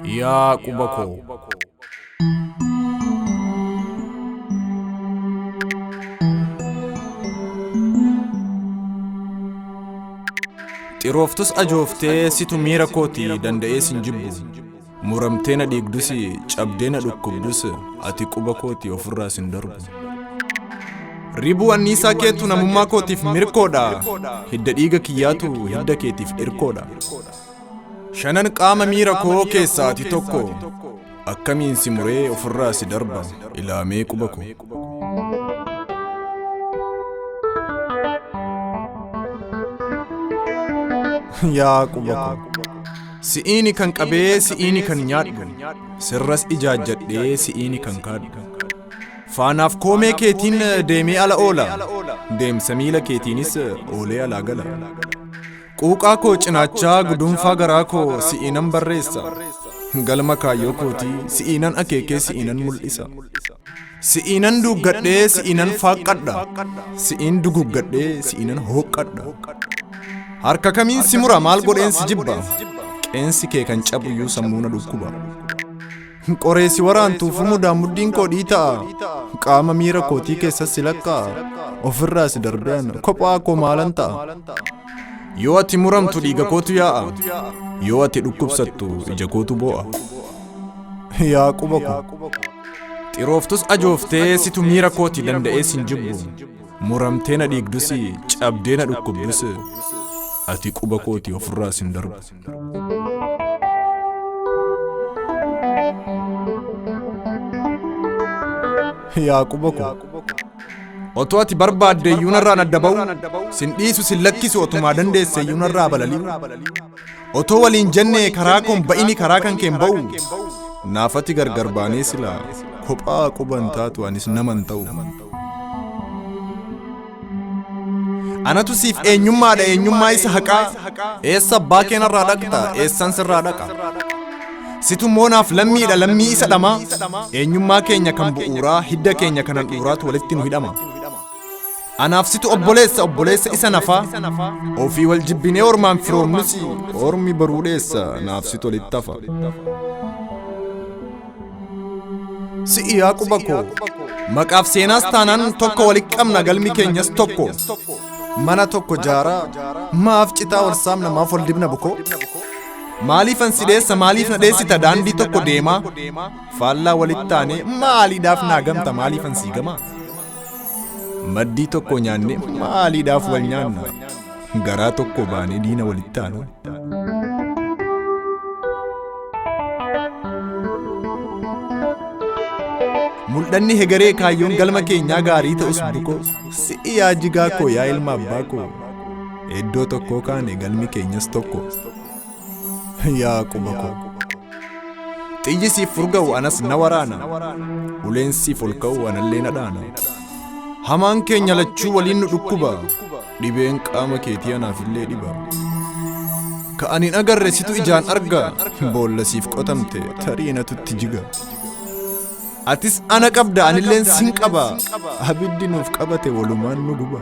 Yaa quba koo. Xirooftus ajooftee situ miira kootii danda'ee sin jibbu. Muramtee na dhiigdus cabdee na dhukkubdus ati quba kootii ofirraa sin darbu. Ribuu anniisaa keetu namummaa kootiif mirkoodha. Hidda dhiiga kiyyaatu hidda keetiif irkoodha. Shanan qaama miira koo keessaa ati tokko. Akkamiin si muree ofirraa si darba ilaamee quba koo. Yaa quba koo. Si'iini kan qabee si'iini kan nyaadhu. Sirras ijaajjadhee si'iini kan kaadhu. Faanaaf koomee keetiin deemee ala oola. Deemsa miila keetiinis oolee alaa gala. Quuqaa koo cinaachaa gudunfaa garaa koo si'iinan barreessa. Galma kaayyoo kootii si'iinan akeekee si'iinan mul'isa. Si'iinan duggadhee si'iinan faaqqadha. Si'iin duguggadhee si'iinan hooqqadha. Harka kamiin si mura maal godheen si jibba. Qeensi kee kan cabuyyuu sammuu na dhukkuba. Qoreessi waraantuufu mudaan muddiin koo dhiita'a. Qaama miira kootii keessas si laqqa'a. Ofirraa si darbeen kophaa koo maalan ta'a. Yoo ati muramtu dhiiga kootu yaa'a. Yoo ati dhukkubsattu ija kootu boo'a. Yaa quba koo. Xirooftus ajooftee situ miira kootii danda'ee sin jibbu. Muramtee na dhiigdus cabdee na dhukkubdus ati quba kootii ofirraa sin darbu. Yaa quba koo. Otoo ati barbaadde iyyuu narraa adda ba'u. Sin dhiisu sin lakkisu otumaa dandeesse iyyuu narraa balali'u. Otoo waliin jennee karaa koon ba'ini karaa kan keen ba'u. Naafati gargar baanee silaa kophaa quban taatu anis naman ta'u. Anatu siif eenyummaadha eenyummaa isa haqaa. Eessa abbaa keenarraa dhaqxa eessan sirraa dhaqa. Situ moonaaf lammiidha lammii isa dhama. Eenyummaa keenya kan bu'uuraa hidda keenya kan handhuuraatu walitti nu hidhama. Anaaf situ obboleessa isa nafaa. Ofii wal jibbinee ormaan firoomnus ormi baruu dheessa naaf situ walitti hafa. Si'i yaa quba koo. Maqaaf seenaas taanaan tokko walitti qabna galmi keenyas tokko. Mana tokko jaaraa maaf citaa wal saamna maaf wal dibna bukoo. Maaliifan si dheessa maaliif na dheessita daandii tokko deemaa. Faallaa walitti taane maaliidhaaf naa gamta maaliifan sii gama. Maddii tokko nyaanne maaliidhaaf wal nyaanna. Garaa tokko baanee diina walitti taana. Mul'anni hegaree kaayyoon galma keenyaa gaarii ta'us bukoo. Si'i yaa jigaa koo yaa ilma abbaa koo. Iddoo tokkoo kaane galmi keenyas tokko. Yaa quba koo. Xiyyi siif furga'u anas na waraana. Uleen siif ol ka'u anallee na dhaana. Hamaan keenya lachuu waliin nu dhukkuba. Dhibeen qaama keetii anaafillee dhiba. Ka'aniin agarre situ ijaan arga. Boolla siif qotamte tarii natutti jiga. Atis ana qabda anilleen sin qaba. Abiddi nuuf qabate walumaan nu guba.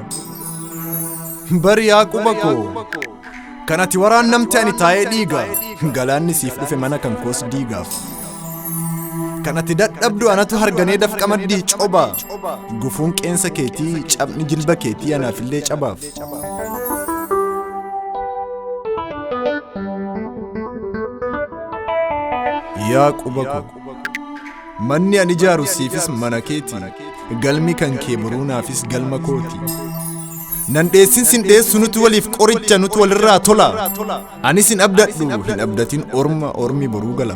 Bari yaa quba koo. Kan ati waraannamte ani taa'ee dhiiga. Galaanni siif dhufe mana kan koos diigaaf. Kan ati dadhabdu anatu harganee dafqa maddii coba. Gufuun qeensa keetii cabni jilba keetii anaafillee cabaaf. Yaa quba koo. Manni ani ijaaru siifis mana keeti. Galmi kan kee muruunaafis galma kooti. Nan dheessin sin dheessu nuti waliif qoricha nuti walirraa tola. Anis hin abdadhu hin abdatin ormi boruu gala.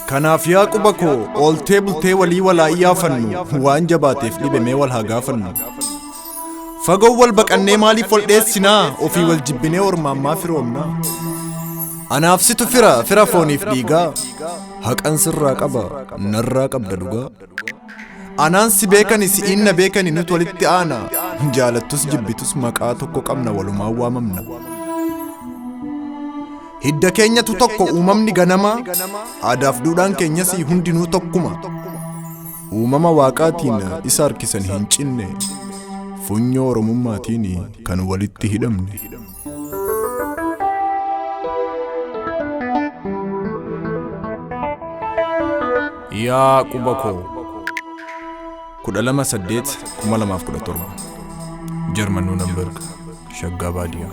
Kanaaf yaa quba koo ooltee bultee walii walaa iyyafannu. Waan jabaateef dhibamee wal haa gaafannu. Fagoo wal baqannee maaliif wal dheessinaa ofii wal jibbinee ormaan maa firoomnaa. Anaaf situ fira fooniif dhiigaa. Haqan sirraa qaba narraa qabda dhugaa. Anaan si beekani si'iin na beekani nuti walitti aana. Jaalattus jibbitus maqaa tokko qabna walumaan waamamna. Hidda keenyatu tokko uumamni ganama. Aadaaf duudhaan keenyas hundinuu tokkuma. Uumama waaqaatiin isa harkisan hin cinne. Funyoo oromummaatiin kan walitti hidhamne. yaa quba koo 12/8/2017 Jarman Nuremberg Shaggaa Baadiyyaa